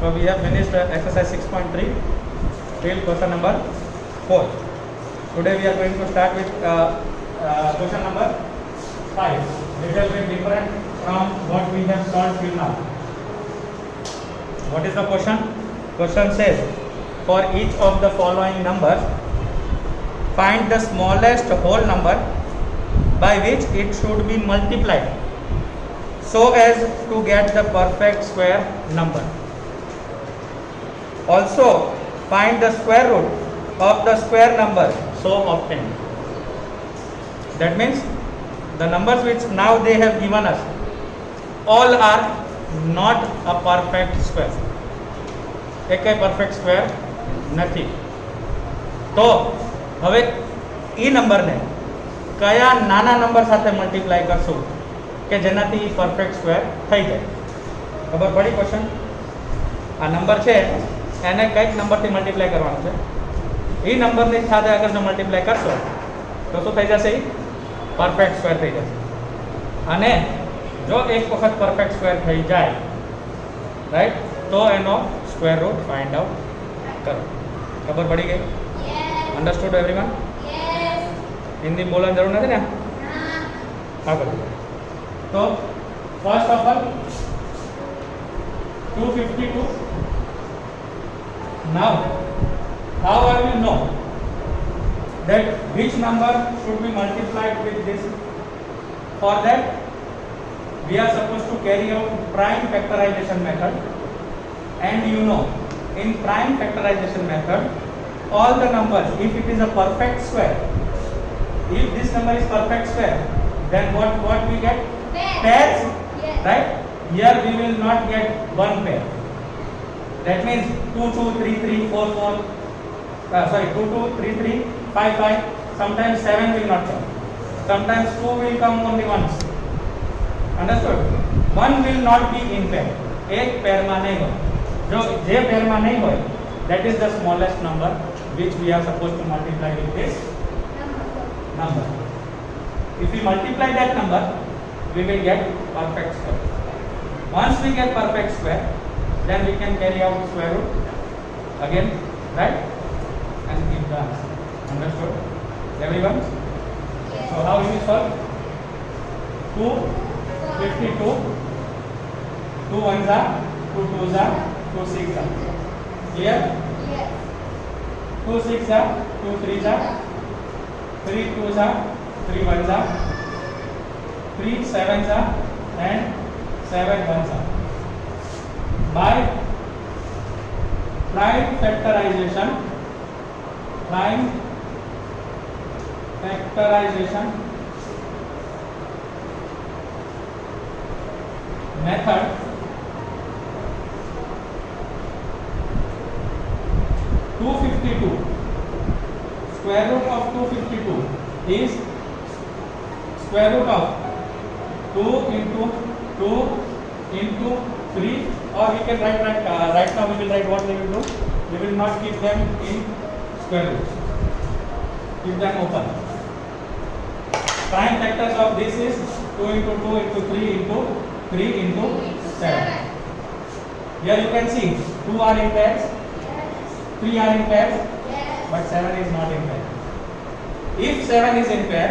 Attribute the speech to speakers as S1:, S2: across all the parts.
S1: So we have finished exercise 6.3 till question number 4. Today we are going to start with question number 5. Little bit different from what we have solved till now. What is the question? Question says, for each of the following numbers, find the smallest whole number by which it should be multiplied so as to get the perfect square number. Also, find the square root of the square number so obtained. That means the numbers which now they have given us, all are not a perfect square. એક perfect square નથી. તો હવે એ નંબરને કયા નાના number સાથે multiply કરશું કે જેનાથી પરફેક્ટ સ્ક્વેર થઈ જાય? ખબર પડી ક્વેશ્ચન? આ નંબર છે એને કઈક નંબરથી મલ્ટીપ્લાય કરવાનું છે. એ નંબરની સાથે અગર જો મલ્ટીપ્લાય કરશો તો શું થઈ જશે? પરફેક્ટ સ્ક્વેર થઈ જશે. અને જો એક વખત પરફેક્ટ સ્ક્વેર થઈ જાય, રાઈટ, તો એનો સ્ક્વેર રૂટ ફાઇન્ડ આઉટ કરો. ખબર પડી ગઈ? Understood everyone? હિન્દી બોલવાની જરૂર નથી ને? હા બરાબર. તો first of all 252. Now how I will know that which number should be multiplied with this? For that we are supposed to carry out prime factorization method. And you know, in prime factorization method, all the numbers, if it is a perfect square, if this number is perfect square, then what we get? Pairs. Yes. Right? Here we will not get one pair. That means 2 2 3 3 4 4. 2 2 3 3 5 5. Sometimes 7 will not come. Sometimes 2 will come only once. Understood? 1 will not be in pair. एक pair में नहीं हो. जो जे pair में नहीं होए, that is the smallest number which we are supposed to multiply with this number. If we multiply that number, we will get perfect square. Once we get perfect square, then we can carry out square root again, right, and give the answer. Understood everyone? Yes. So how we will solve? 252. 2 ones are 2 twos are 2 6 are. Clear? Yes. 2 6 are 2 3s are 3 2s are 3 1s are 3 7s are and 7 1s are. By prime factorization method, square root of 252 is square root of 2 into 2 into 3, or we can write right now we will write what we will do. We will not keep them in square roots, keep them open. Prime factors of this is 2 into 2 into 3 into 3 into 7. Here you can see 2 are in pairs, 3 are in pairs, but 7 is not in pair. If 7 is in pair,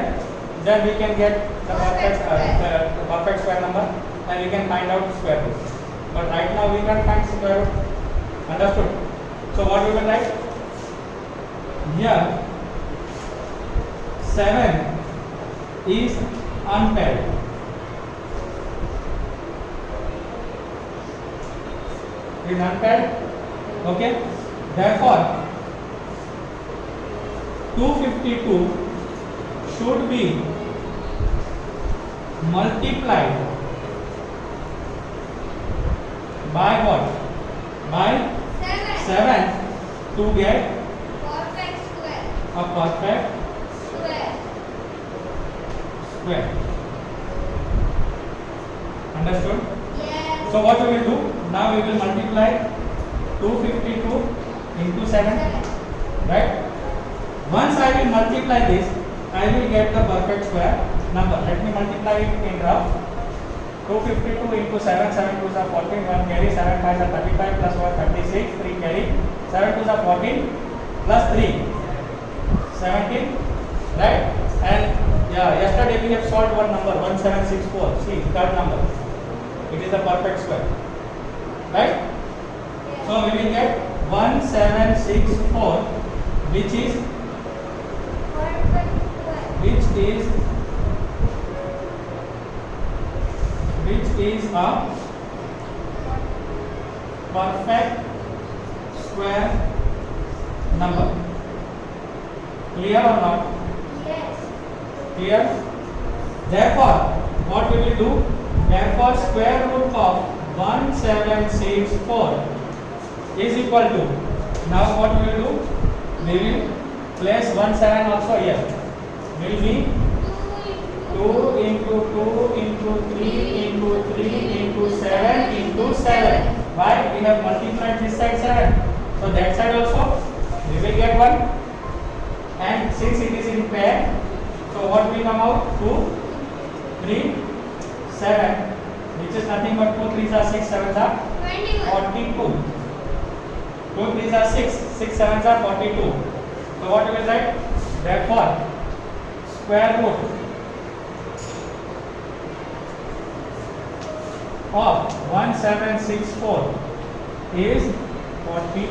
S1: then we can get the perfect square number and we can find out square root. But right now we can't find square root. Understood? So what we will write? Here 7 is unpaired. Is unpaired. Okay? Therefore 252 should be multiplied by what? By 7 to get
S2: Perfect square.
S1: a perfect
S2: Square.
S1: square. Understood?
S2: Yes.
S1: So what we will do? Now we will multiply 252 into 7. Right? Once I will multiply this, I will get the perfect square number. Let me multiply it in rough. 252 into 7, 7 2s are 14, 1 carry, 7 5s are 35, plus 1 36, 3 carry, 7 2s are 14, plus 3, 17, right? And yeah, yesterday we have solved one number, 1764, see, third number, it is a perfect square, right? So we will get 1764, which is
S2: Perfect square.
S1: which is a perfect square number. Clear or not?
S2: Yes.
S1: Clear? Therefore, what we will do? Therefore, square root of 1764 is equal to. Now what we will do? We will place 17 also here. Will be 2 into 2 into 3 into 3 into 7 into 7. Why? We have multiplied this side 7. So that side also we will get 1. And since it is in pair, so what will come out? 2, 3, 7, which is nothing but 2 3s are 6, 7s are
S2: 21.
S1: 42. 2 3s are 6, 6 7s are 42. So what we will write? Therefore, square root of 1764 is 42.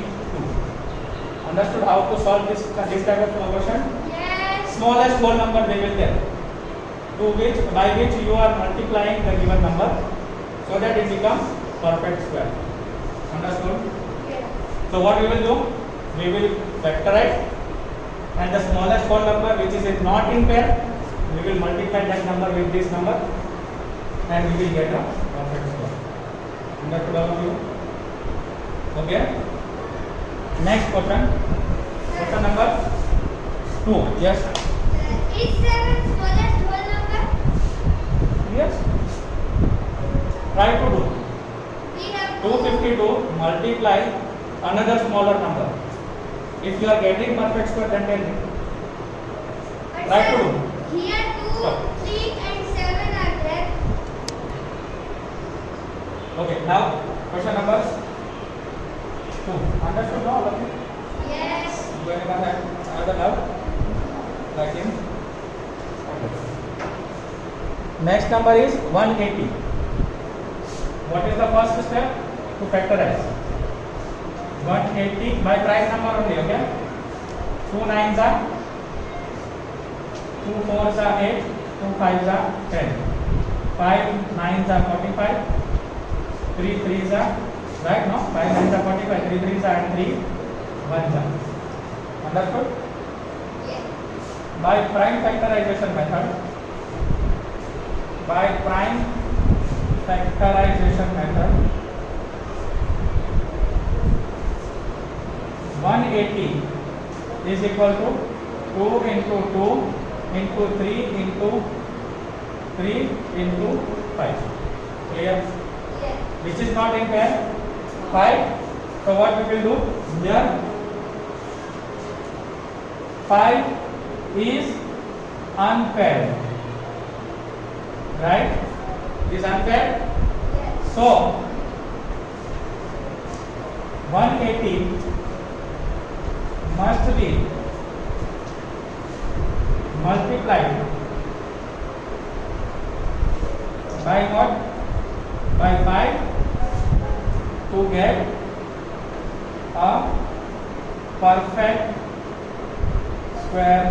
S1: Understood how to solve this type of question?
S2: Yes.
S1: Smallest whole number they will get, to which by which you are multiplying the given number, so that it becomes perfect square. Understood?
S2: Yes.
S1: So what we will do? We will factorize, and the smallest whole number which is not in pair, we will multiply that number with this number, and we will get a perfect square. Understood all of you? Okay. Next question. Question number 2. Yes.
S2: Is 7 smallest whole number?
S1: Yes. Try to do.
S2: We have
S1: 252 multiply another smaller number. If you are getting perfect square, then tell me.
S2: But
S1: Try to
S2: sir,
S1: do.
S2: here 2,
S1: Stop.
S2: 3 and 7 are there.
S1: Okay. Now question number 2. Understood now all of you?
S2: Yes.
S1: Do anyone have another doubt? Like him? Okay. Next number is 180. What is the first step? To factorize. 180 by prime number only, okay? 2 9s are 2 4s are 8, 2 5s are 10. 5 9s are 45, 3 3s are, right? No? 5 9s are 45, 3 3s are, and 3 1s are. Understood?
S2: Yes.
S1: By prime factorization method, 180 is equal to 2 into 2 into 3 into 3 into 5. Clear?
S2: Yes.
S1: Which is not in pair? 5. So what we will do? Here 5 is unpaired. Right? Is unpaired?
S2: Yes.
S1: So 180 must be multiplied by what? By 5 to get a perfect square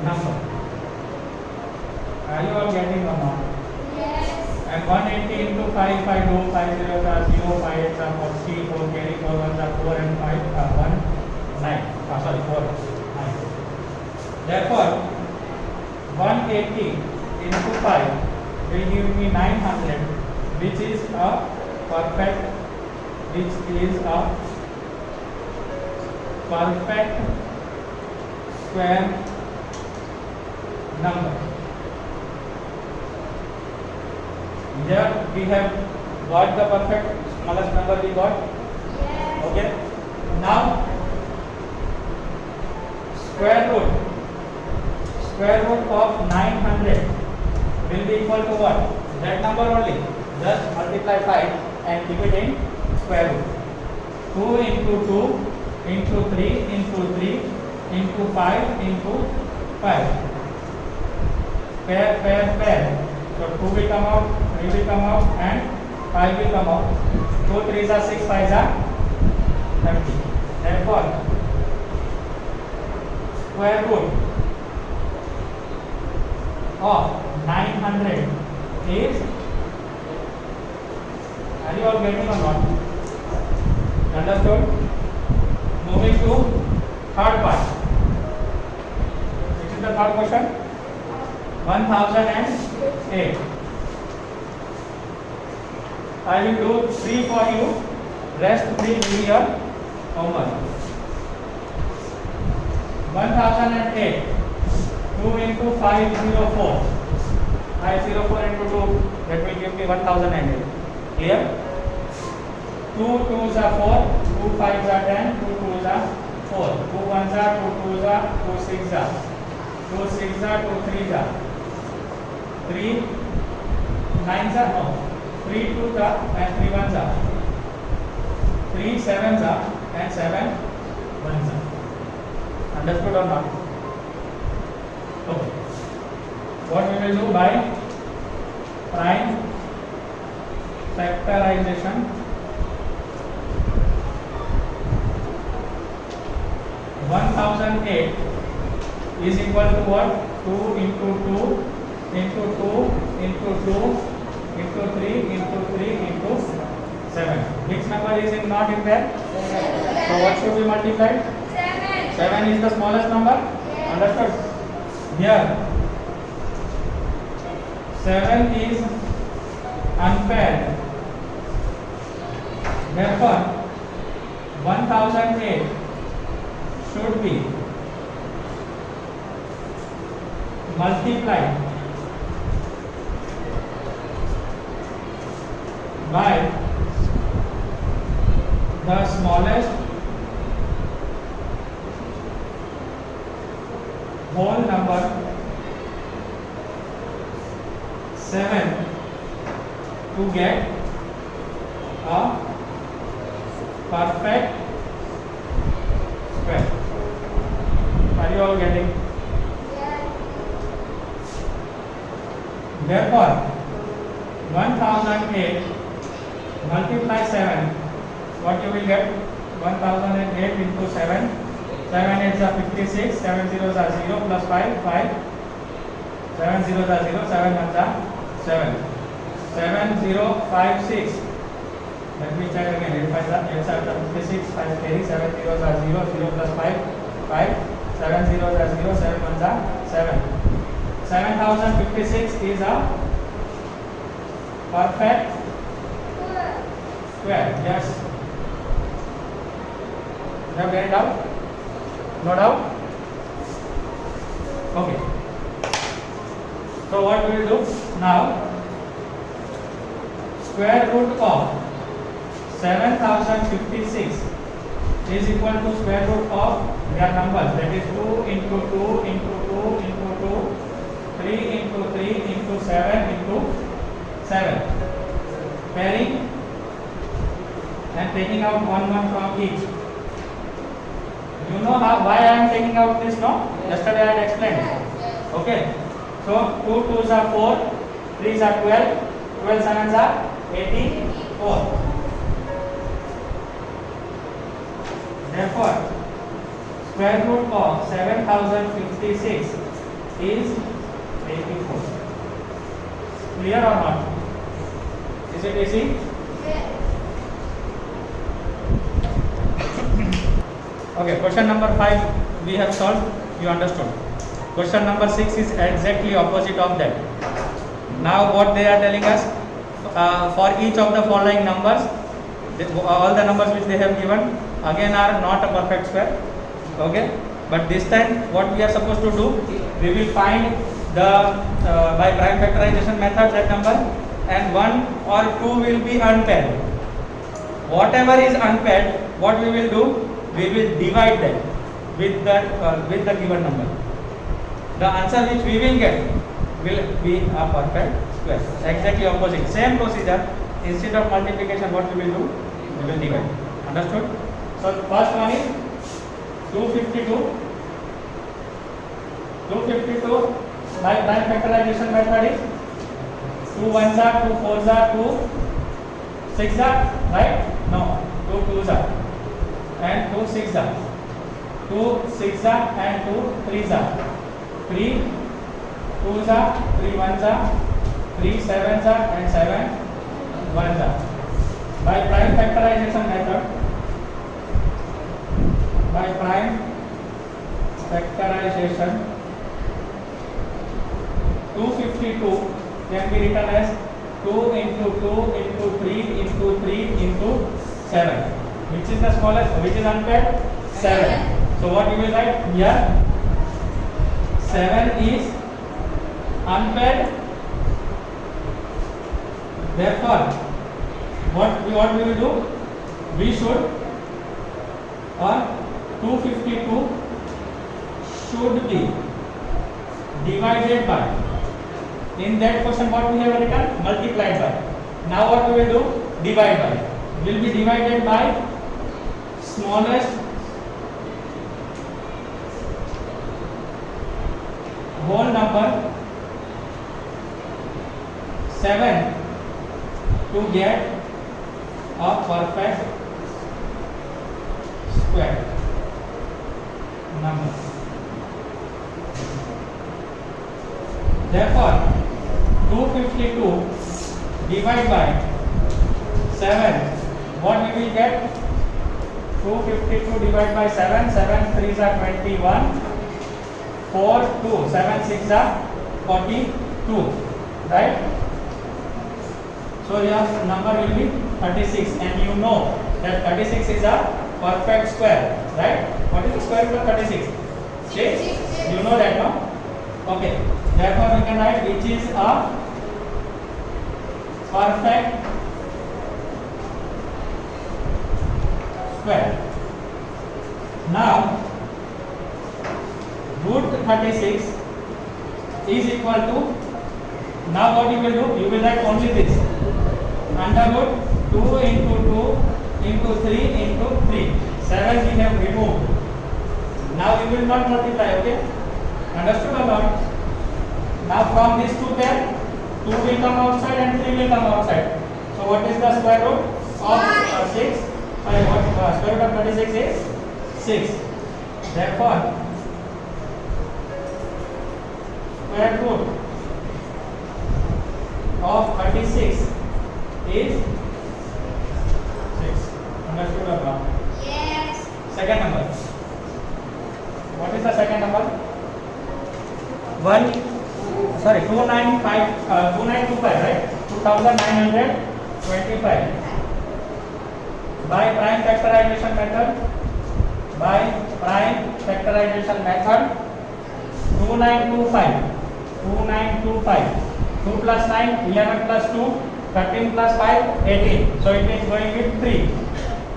S1: number. Are you all getting or not?
S2: Yes.
S1: And 180 into 5, 5 do, 5 zeros are 0, 5 8s are 40, 4 carry, 4 1s are 4 and 5 are 1, 9. Sorry, 4, 9. Therefore, 180 into 5 will give me 900, which is a perfect square number. Here we have got the perfect smallest number we got.
S2: Yes.
S1: Okay. Now square root of 900 will be equal to what? That number only. Just multiply 5 and keep it in square root. 2 into 2 into 3 into 3 into 5 into 5. Pair. So 2 will come out, 3 will come out and 5 will come out. 2 3s are 6, 5s are 30. Therefore, square root of 900 is, are you all getting or not? Understood? Moving to third part. Which is the third question? 1008. I will do 3 for you, rest 3 will be your homework. 1008, 2 into 504. 504 into 2, that will give me 1008. Clear? 2 2s are 4, 2 5s are 10, 2 2s are 4, 2 1s are 2 2s are 2 6s are 2 6s are 2 3s are 3 9s are no 3 2s are and 3 1s are 3 7s are and 7 1s are. Understood or not? Okay. What we will do by prime factorization, 1008 is equal to what? 2 into 2 into 2 into 2 into 3 into 3 into 7. Which number is not in there? So what should be multiplied? 7 is the smallest number. Understood? Here 7 is unpaired. Therefore 1008 should be multiplied by the smallest whole number 7 to get a perfect square. Are you all getting? Therefore 1008 multiply 7, what you will get? 1008 into 7, 7 8s are 56, 7 zeros are 0 plus 5, 5, 7 zeros are 0, 7 1s are 7, 7 0 5 6. Let me check again. 8 5s are 56, 5 carry, 7 zeros are 0, 0 plus 5, 5, 7 zeros are 0, 7 1s are 7. 7056 is a perfect square. Yes. You have get it out? No doubt? Okay. So what we will do now? Square root of 7056 is equal to square root of their numbers, that is 2 into 2 into 2 into 2, 3 into 3 into 7 into 7. Pairing and taking out 1 1 from each. You know why I am taking out this, no? Yesterday I had explained. Okay. So 2 2s are 4, 3s are 12, 12 7s are 84. Therefore, square root of 7056 is 84. Clear or not? Is it easy? Okay, question number 5 we have solved, you understood. Question number 6 is exactly opposite of that. Now what they are telling us, for each of the following numbers, all the numbers which they have given again are not a perfect square. Okay, but this time what we are supposed to do, we will find the by prime factorization method that number, and 1 or 2 will be unpaired. Whatever is unpaired, what we will do, we will divide that with the given number. The answer which we will get, will be a perfect square. Exactly opposite. Same procedure. Instead of multiplication, what we will do? We will divide. Understood? So first one is 252. 252 by prime factorization method is 2 1s are 2 4s are 2 6s are, right? No, 2 2s are and 2 6s are, 2 6s are and 2 3s are, 3 2s are, 3 1s are, 3 7s are and 7 1s are. By prime factorization method, by prime factorization, 252 can be written as 2 into 2 into 3 into 3 into 7. Which is the smallest? Which is unpaired? 7. So what you will write here? 7 is unpaired. Therefore, what we will do? We should, or 252 should be divided by. In that question, what we have written? Multiplied by. Now what we will do? Divide by. Will be divided by smallest whole number 7 to get a perfect square number. Therefore, 252 divided by 7, what we will get? 252 divided by 7, 7 3s are 21, 4 2, 7 6 are 42, right? So your number will be 36, and you know that 36 is a perfect square, right? What is the square root of 36? 6. You know that, no? Okay. Therefore, we can write which is a perfect square. Now, root 36 is equal to, now what you will do? You will write only this. Under root 2 into 2 into 3 into 3. 7 we have removed. Now we will not multiply, okay? Understood or not? Now from this 2 pair, 2 will come outside and 3 will come outside. So what is the square root of 6? Square root of 36 is 6. Therefore, square root of 36 is 6. Understood or not?
S2: Yes.
S1: Second number. What is the second number? 2925, right? 2925. By prime factorization method. By prime factorization method. 2925. 2 plus 9, 11 plus 2, 13 plus 5, 18. So it is going with 3.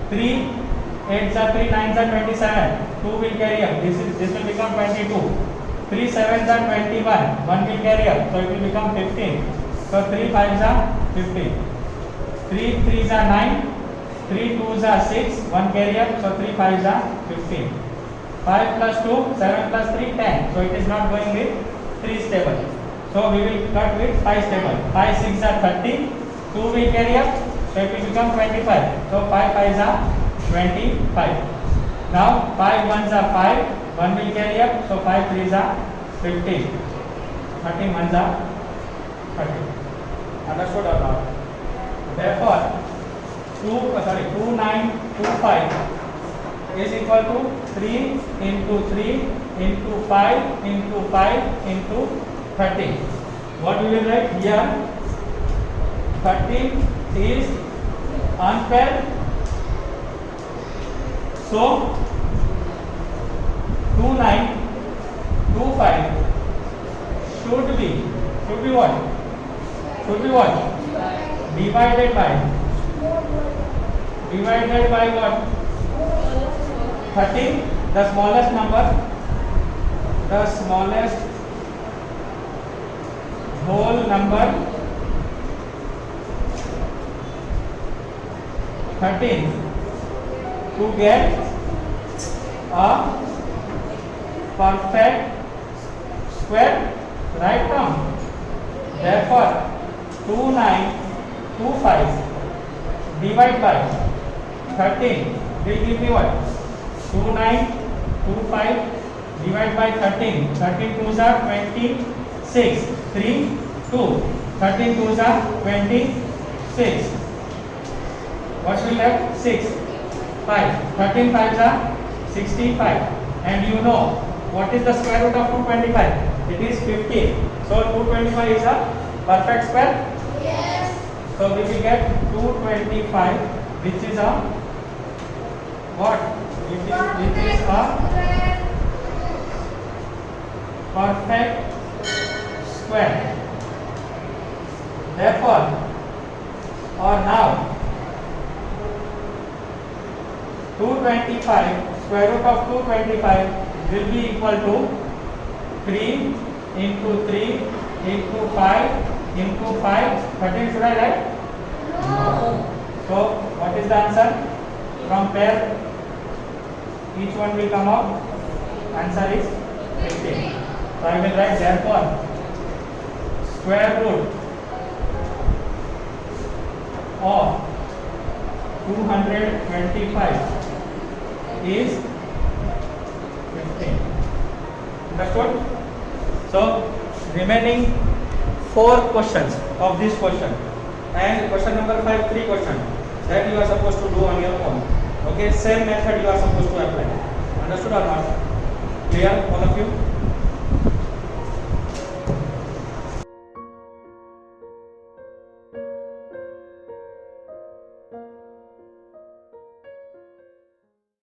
S1: 3, 8 are 3, 9 are 27. 2 will carry up. This will become 22. 3 7s are 21. 1 will carry up. So it will become 15. So 3 5s are 15. 3 3s are 9. 3 2s are 6. 1 carry up. So 3 5s are 15. 5 plus 2, 7 plus 3, 10. So it is not going with 3 stable. So we will cut with 5 stable. 5 6 are 30. 2 will carry up. So it will become 25. So 5 5s are 25. Now 5 1s are 5. 1 will carry up. So 5 3s are 15. 30 1s are 30. Understood or not? Therefore, 2925 is equal to 3 into 3 into 5 into 5 into 30. What we will write here? 30 is unpaired. So 2925 should be what? Should be what? Divided by what? 30, the smallest number, the smallest whole number 13 to get a perfect square right term. Therefore 2925 divide by 13 will give me what? 2925 divide by 13. 13 2s are 26. 3 2. 13 2s are 26. What will left? 6 5. 13 5s are 65. And you know what is the square root of 225? It is 15. So 225 is a perfect square.
S2: Yes.
S1: So we will get 225, which is a what? It is a perfect square. Therefore, or now 225 square root of 225 will be equal to 3 into 3 into 5 into 5. 13 should I write?
S2: No.
S1: So what is the answer? From pair each one will come out. Answer is 15. So I will write therefore square root of 225 is 15. Understood? So remaining 4 questions of this question, and question number 5 3 questions that you are supposed to do on your own. Okay, same method you are supposed to apply. Understood or not? Clear, all of you?